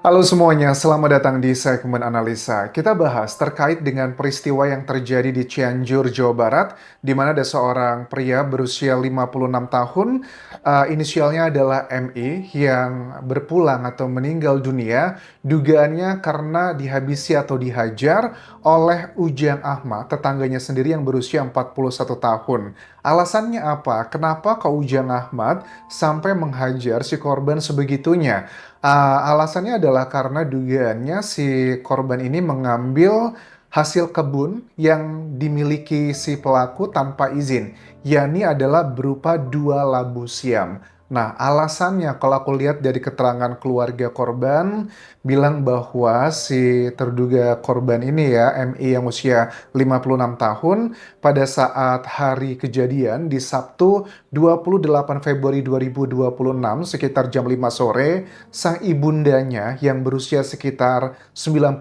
Halo semuanya, selamat datang di segmen analisa. Kita bahas terkait dengan peristiwa yang terjadi di Cianjur, Jawa Barat, di mana ada seorang pria berusia 56 tahun, inisialnya adalah MI, yang berpulang atau meninggal dunia, dugaannya karena dihabisi atau dihajar oleh Ujang Ahmad, tetangganya sendiri yang berusia 41 tahun. Alasannya apa? Kenapa kok Ujang Ahmad sampai menghajar si korban sebegitunya? Alasannya adalah karena dugaannya si korban ini mengambil hasil kebun yang dimiliki si pelaku tanpa izin, yakni adalah berupa 2 labu siam. Nah, alasannya kalau aku lihat dari keterangan keluarga korban, bilang bahwa si terduga korban ini ya, MI yang usia 56 tahun, pada saat hari kejadian di Sabtu 28 Februari 2026 sekitar jam 5 sore, sang ibundanya yang berusia sekitar 99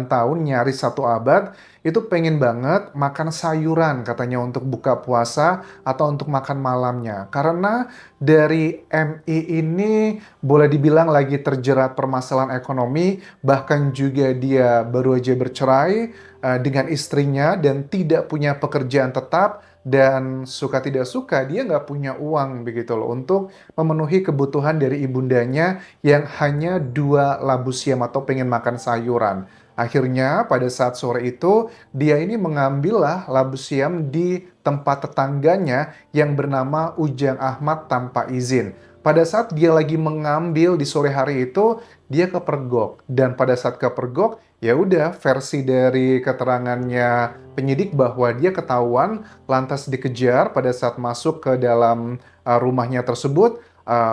tahun, nyaris satu abad, itu pengen banget makan sayuran katanya untuk buka puasa atau untuk makan malamnya. Karena dari MI ini boleh dibilang lagi terjerat permasalahan ekonomi, bahkan juga dia baru aja bercerai dengan istrinya dan tidak punya pekerjaan tetap, dan suka tidak suka dia nggak punya uang begitu loh untuk memenuhi kebutuhan dari ibundanya yang hanya 2 labu siam atau pengen makan sayuran. Akhirnya pada saat sore itu dia ini mengambillah labu siam di tempat tetangganya yang bernama Ujang Ahmad tanpa izin. Pada saat dia lagi mengambil di sore hari itu, dia kepergok, dan pada saat kepergok, ya udah versi dari keterangannya penyidik bahwa dia ketahuan lantas dikejar pada saat masuk ke dalam rumahnya tersebut,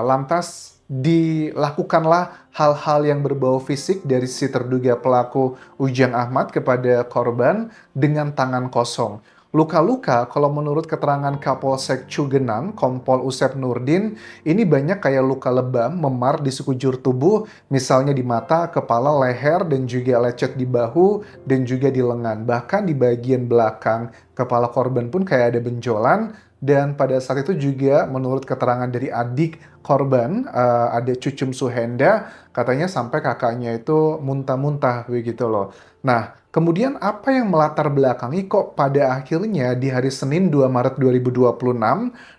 lantas dilakukanlah hal-hal yang berbau fisik dari si terduga pelaku Ujang Ahmad kepada korban dengan tangan kosong. Luka-luka, kalau menurut keterangan Kapolsek Cugenang, Kompol Usep Nurdin, ini banyak kayak luka lebam, memar di sekujur tubuh, misalnya di mata, kepala, leher, dan juga lecet di bahu, dan juga di lengan. Bahkan di bagian belakang kepala korban pun kayak ada benjolan, dan pada saat itu juga menurut keterangan dari adik korban, ada Cucum Suhenda, katanya sampai kakaknya itu muntah-muntah begitu loh. Nah, kemudian apa yang melatar belakangi kok pada akhirnya di hari Senin 2 Maret 2026,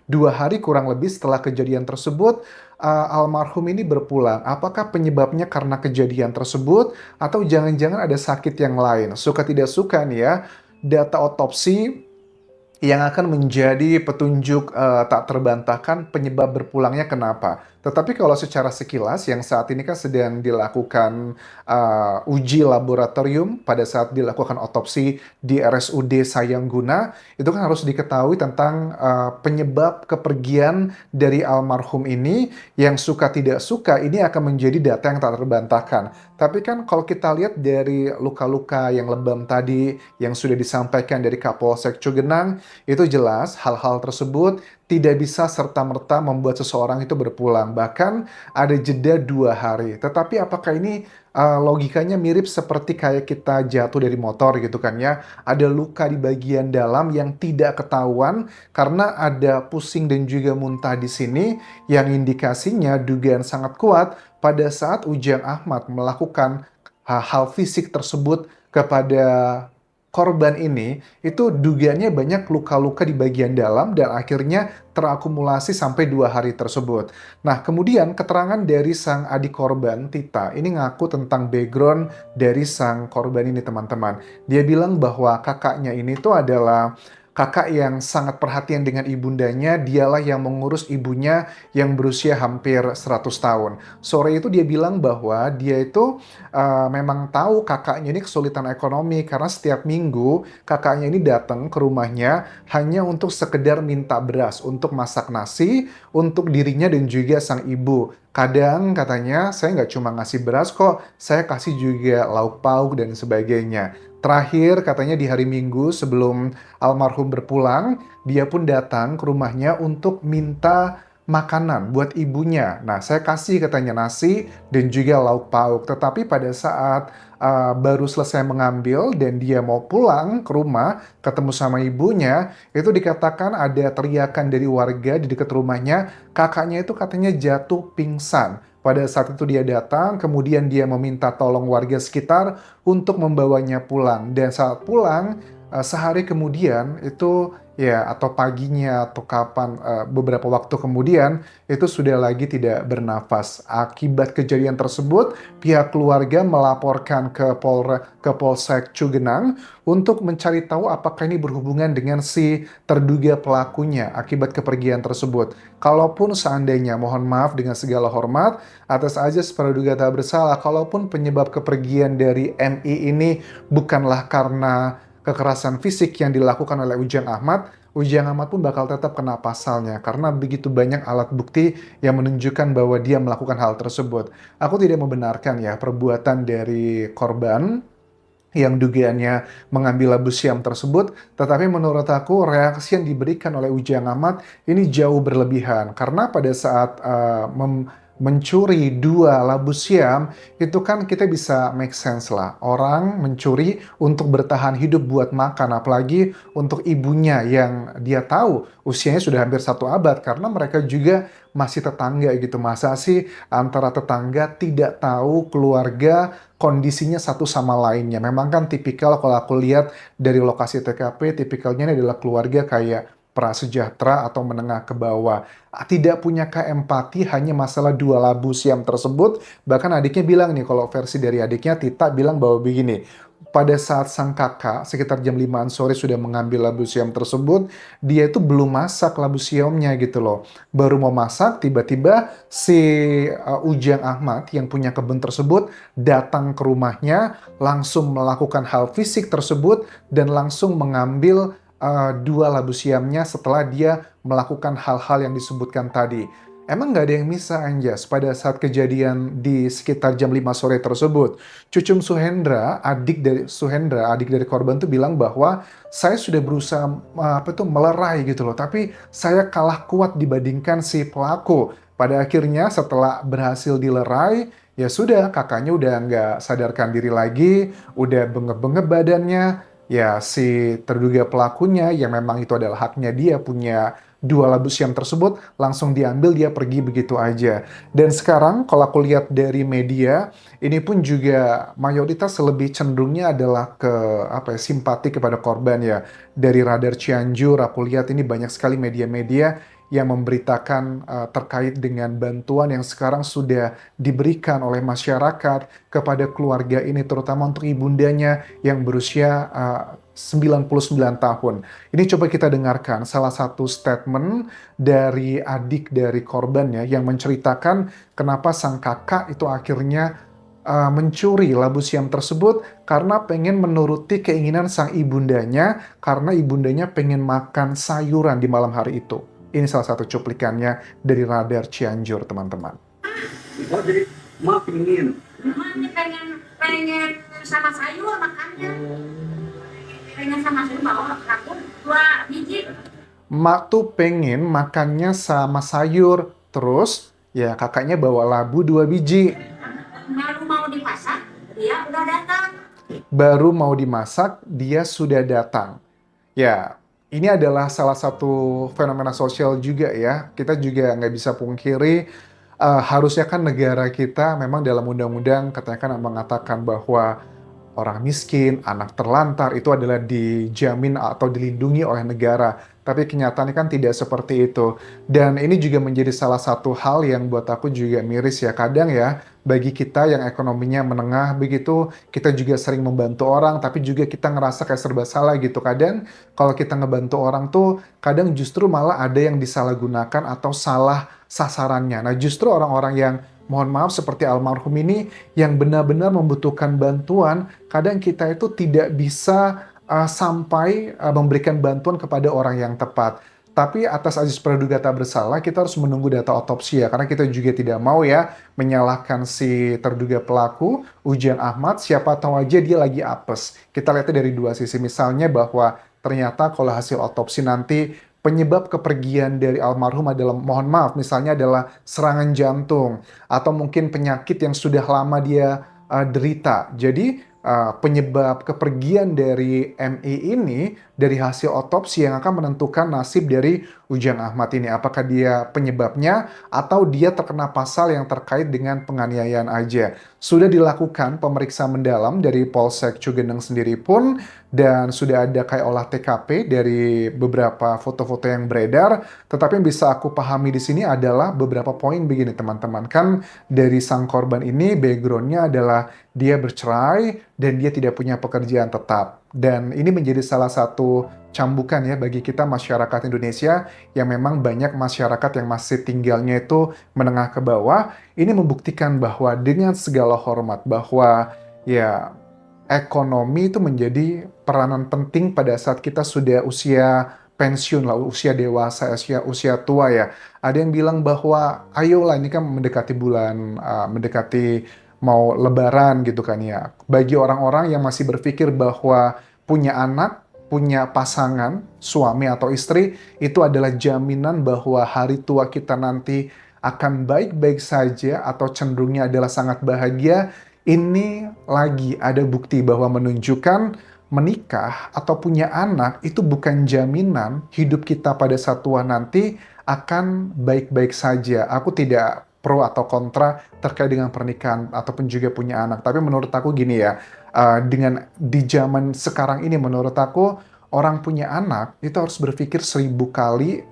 2 hari kurang lebih setelah kejadian tersebut, almarhum ini berpulang. Apakah penyebabnya karena kejadian tersebut atau jangan-jangan ada sakit yang lain? Suka tidak suka nih ya, data otopsi yang akan menjadi petunjuk tak terbantahkan penyebab berpulangnya kenapa. Tetapi kalau secara sekilas yang saat ini kan sedang dilakukan uji laboratorium pada saat dilakukan otopsi di RSUD Sayangguna, itu kan harus diketahui tentang penyebab kepergian dari almarhum ini, yang suka tidak suka ini akan menjadi data yang tak terbantahkan. Tapi kan kalau kita lihat dari luka-luka yang lebam tadi yang sudah disampaikan dari Kapolsek Cugenang, itu jelas hal-hal tersebut tidak bisa serta-merta membuat seseorang itu berpulang. Bahkan ada jeda 2 hari. Tetapi apakah ini logikanya mirip seperti kayak kita jatuh dari motor gitu kan ya. Ada luka di bagian dalam yang tidak ketahuan karena ada pusing dan juga muntah di sini, yang indikasinya dugaan sangat kuat pada saat Ujang Ahmad melakukan hal fisik tersebut kepada korban ini, itu dugaannya banyak luka-luka di bagian dalam dan akhirnya terakumulasi sampai 2 hari tersebut. Nah, kemudian keterangan dari sang adik korban, Tita, ini ngaku tentang background dari sang korban ini, teman-teman. Dia bilang bahwa kakaknya ini tuh adalah kakak yang sangat perhatian dengan ibundanya, dialah yang mengurus ibunya yang berusia hampir 100 tahun. Sore itu dia bilang bahwa dia itu memang tahu kakaknya ini kesulitan ekonomi karena setiap minggu kakaknya ini datang ke rumahnya hanya untuk sekedar minta beras untuk masak nasi untuk dirinya dan juga sang ibu. Kadang katanya saya nggak cuma ngasih beras kok, saya kasih juga lauk pauk dan sebagainya. Terakhir katanya di hari Minggu sebelum almarhum berpulang, dia pun datang ke rumahnya untuk minta makanan buat ibunya. Nah, saya kasih katanya nasi dan juga lauk pauk. Tetapi pada saat baru selesai mengambil dan dia mau pulang ke rumah, ketemu sama ibunya, itu dikatakan ada teriakan dari warga di dekat rumahnya, kakaknya itu katanya jatuh pingsan. Pada saat itu dia datang, kemudian dia meminta tolong warga sekitar untuk membawanya pulang. Dan saat pulang, sehari kemudian itu ya atau paginya atau kapan beberapa waktu kemudian itu sudah lagi tidak bernafas. Akibat kejadian tersebut, pihak keluarga melaporkan ke Polsek Cugenang untuk mencari tahu apakah ini berhubungan dengan si terduga pelakunya akibat kepergian tersebut. Kalaupun seandainya, mohon maaf dengan segala hormat, atas azas praduga tak bersalah, kalaupun penyebab kepergian dari MI ini bukanlah karena kekerasan fisik yang dilakukan oleh Ujang Ahmad pun bakal tetap kena pasalnya karena begitu banyak alat bukti yang menunjukkan bahwa dia melakukan hal tersebut. Aku tidak membenarkan ya perbuatan dari korban yang dugaannya mengambil labu siam tersebut, tetapi menurut aku reaksi yang diberikan oleh Ujang Ahmad ini jauh berlebihan karena pada saat mencuri dua labu siam itu kan kita bisa make sense lah, orang mencuri untuk bertahan hidup buat makan, apalagi untuk ibunya yang dia tahu usianya sudah hampir 1 abad karena mereka juga masih tetangga gitu. Masa sih antara tetangga tidak tahu keluarga kondisinya satu sama lainnya. Memang kan tipikal kalau aku lihat dari lokasi TKP, tipikalnya ini adalah keluarga kayak prasejahtera atau menengah ke bawah. Tidak punya empati hanya masalah dua labu siam tersebut. Bahkan adiknya bilang nih, kalau versi dari adiknya, Tita bilang bahwa begini, pada saat sang kakak sekitar jam 5-an sore sudah mengambil labu siam tersebut, dia itu belum masak labu siamnya gitu loh. Baru mau masak, tiba-tiba si Ujang Ahmad yang punya kebun tersebut datang ke rumahnya, langsung melakukan hal fisik tersebut, dan langsung mengambil dua labu siamnya setelah dia melakukan hal-hal yang disebutkan tadi. Emang nggak ada yang bisa, Anjas, pada saat kejadian di sekitar jam 5 sore tersebut. Cucum Suhendra, adik dari korban tuh bilang bahwa saya sudah berusaha melerai gitu loh, tapi saya kalah kuat dibandingkan si pelaku. Pada akhirnya setelah berhasil dilerai, ya sudah kakaknya udah nggak sadarkan diri lagi, udah bengep-bengep badannya. Ya, si terduga pelakunya yang memang itu adalah haknya dia punya dua labu siam tersebut, langsung diambil, dia pergi begitu aja. Dan sekarang kalau aku lihat dari media, ini pun juga mayoritas lebih cenderungnya adalah ke apa ya, simpati kepada korban ya. Dari Radar Cianjur, aku lihat ini banyak sekali media-media yang memberitakan terkait dengan bantuan yang sekarang sudah diberikan oleh masyarakat kepada keluarga ini, terutama untuk ibundanya yang berusia 99 tahun. Ini coba kita dengarkan salah satu statement dari adik dari korbannya yang menceritakan kenapa sang kakak itu akhirnya mencuri labu siam tersebut karena pengen menuruti keinginan sang ibundanya karena ibundanya pengen makan sayuran di malam hari itu. Ini salah satu cuplikannya dari Radar Cianjur, teman-teman. Oh, jadi mak pingin. Mak ini pengen sama sayur makannya. Pengen sama sayur bawa aku 2 biji. Mak tuh pengen makannya sama sayur, terus ya kakaknya bawa labu 2 biji. Baru mau dimasak, dia udah datang. Baru mau dimasak, dia sudah datang. Ya, ini adalah salah satu fenomena sosial juga ya. Kita juga nggak bisa pungkiri, harusnya kan negara kita memang dalam undang-undang katanya kan mengatakan bahwa orang miskin, anak terlantar itu adalah dijamin atau dilindungi oleh negara. Tapi kenyataannya kan tidak seperti itu. Dan ini juga menjadi salah satu hal yang buat aku juga miris ya. Kadang ya, bagi kita yang ekonominya menengah begitu, kita juga sering membantu orang, tapi juga kita ngerasa kayak serba salah gitu. Kadang kalau kita ngebantu orang tuh, kadang justru malah ada yang disalahgunakan atau salah sasarannya. Nah justru orang-orang yang mohon maaf seperti almarhum ini yang benar-benar membutuhkan bantuan, kadang kita itu tidak bisa sampai memberikan bantuan kepada orang yang tepat. Tapi atas azas praduga tak bersalah, kita harus menunggu data otopsi ya, karena kita juga tidak mau ya menyalahkan si terduga pelaku, Ujang Ahmad, siapa tahu aja dia lagi apes. Kita lihatnya dari dua sisi, misalnya bahwa ternyata kalau hasil otopsi nanti penyebab kepergian dari almarhum adalah, mohon maaf, misalnya adalah serangan jantung, atau mungkin penyakit yang sudah lama dia derita. Jadi penyebab kepergian dari MI ini dari hasil otopsi yang akan menentukan nasib dari Ujang Ahmad ini. Apakah dia penyebabnya atau dia terkena pasal yang terkait dengan penganiayaan aja. Sudah dilakukan pemeriksaan mendalam dari Polsek Cugenang sendiri pun dan sudah ada kayak olah TKP dari beberapa foto-foto yang beredar. Tetapi yang bisa aku pahami di sini adalah beberapa poin begini teman-teman. Kan dari sang korban ini backgroundnya adalah dia bercerai dan dia tidak punya pekerjaan tetap. Dan ini menjadi salah satu cambukan ya bagi kita masyarakat Indonesia yang memang banyak masyarakat yang masih tinggalnya itu menengah ke bawah. Ini membuktikan bahwa dengan segala hormat bahwa ya ekonomi itu menjadi peranan penting pada saat kita sudah usia pensiun lah, usia dewasa, usia tua ya. Ada yang bilang bahwa ayolah ini kan mendekati bulan, mendekati mau lebaran gitu kan ya. Bagi orang-orang yang masih berpikir bahwa punya anak, punya pasangan, suami atau istri, itu adalah jaminan bahwa hari tua kita nanti akan baik-baik saja atau cenderungnya adalah sangat bahagia. Ini lagi ada bukti bahwa menunjukkan menikah atau punya anak itu bukan jaminan hidup kita pada saat tua nanti akan baik-baik saja. Aku tidak pro atau kontra terkait dengan pernikahan ataupun juga punya anak. Tapi menurut aku gini ya, dengan di zaman sekarang ini menurut aku orang punya anak itu harus berpikir 1000 kali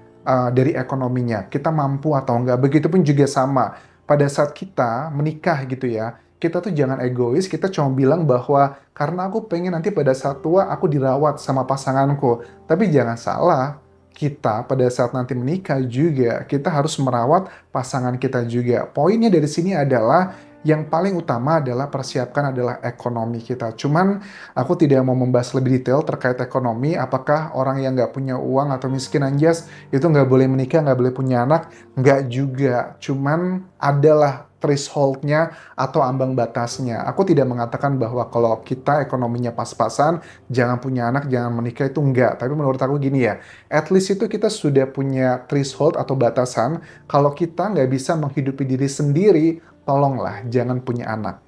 dari ekonominya. Kita mampu atau enggak. Begitupun juga sama pada saat kita menikah gitu ya. Kita tuh jangan egois, kita cuma bilang bahwa karena aku pengen nanti pada saat tua aku dirawat sama pasanganku. Tapi jangan salah, kita pada saat nanti menikah juga, kita harus merawat pasangan kita juga. Poinnya dari sini adalah yang paling utama adalah persiapkan adalah ekonomi kita. Cuman aku tidak mau membahas lebih detail terkait ekonomi, apakah orang yang nggak punya uang atau miskin anjas itu nggak boleh menikah, nggak boleh punya anak, nggak juga. Cuman adalah threshold-nya atau ambang batasnya. Aku tidak mengatakan bahwa kalau kita ekonominya pas-pasan, jangan punya anak, jangan menikah, itu enggak. Tapi menurut aku gini ya, at least itu kita sudah punya threshold atau batasan. Kalau kita nggak bisa menghidupi diri sendiri, tolonglah jangan punya anak.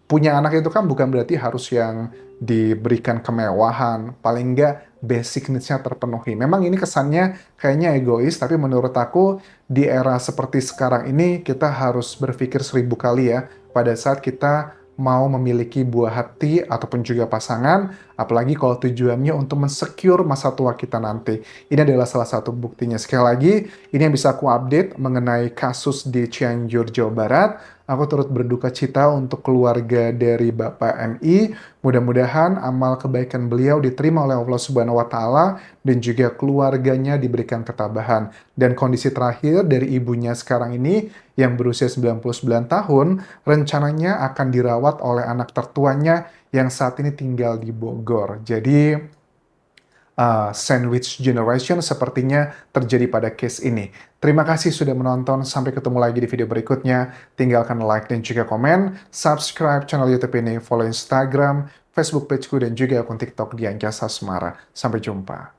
Punya anak itu kan bukan berarti harus yang diberikan kemewahan, paling nggak basic needs-nya terpenuhi. Memang ini kesannya kayaknya egois, tapi menurut aku di era seperti sekarang ini kita harus berpikir 1000 kali ya pada saat kita mau memiliki buah hati ataupun juga pasangan, apalagi kalau tujuannya untuk mensecure masa tua kita nanti. Ini adalah salah satu buktinya. Sekali lagi, ini yang bisa aku update mengenai kasus di Cianjur, Jawa Barat. Aku turut berduka cita untuk keluarga dari Bapak MI. Mudah-mudahan amal kebaikan beliau diterima oleh Allah Subhanahu wa Ta'ala dan juga keluarganya diberikan ketabahan. Dan kondisi terakhir dari ibunya sekarang ini yang berusia 99 tahun, rencananya akan dirawat oleh anak tertuanya yang saat ini tinggal di Bogor. Jadi sandwich generation sepertinya terjadi pada case ini. Terima kasih sudah menonton, sampai ketemu lagi di video berikutnya. Tinggalkan like dan juga komen, subscribe channel YouTube ini, follow Instagram, Facebook pageku dan juga akun TikTok Dian Jasa Semara. Sampai jumpa.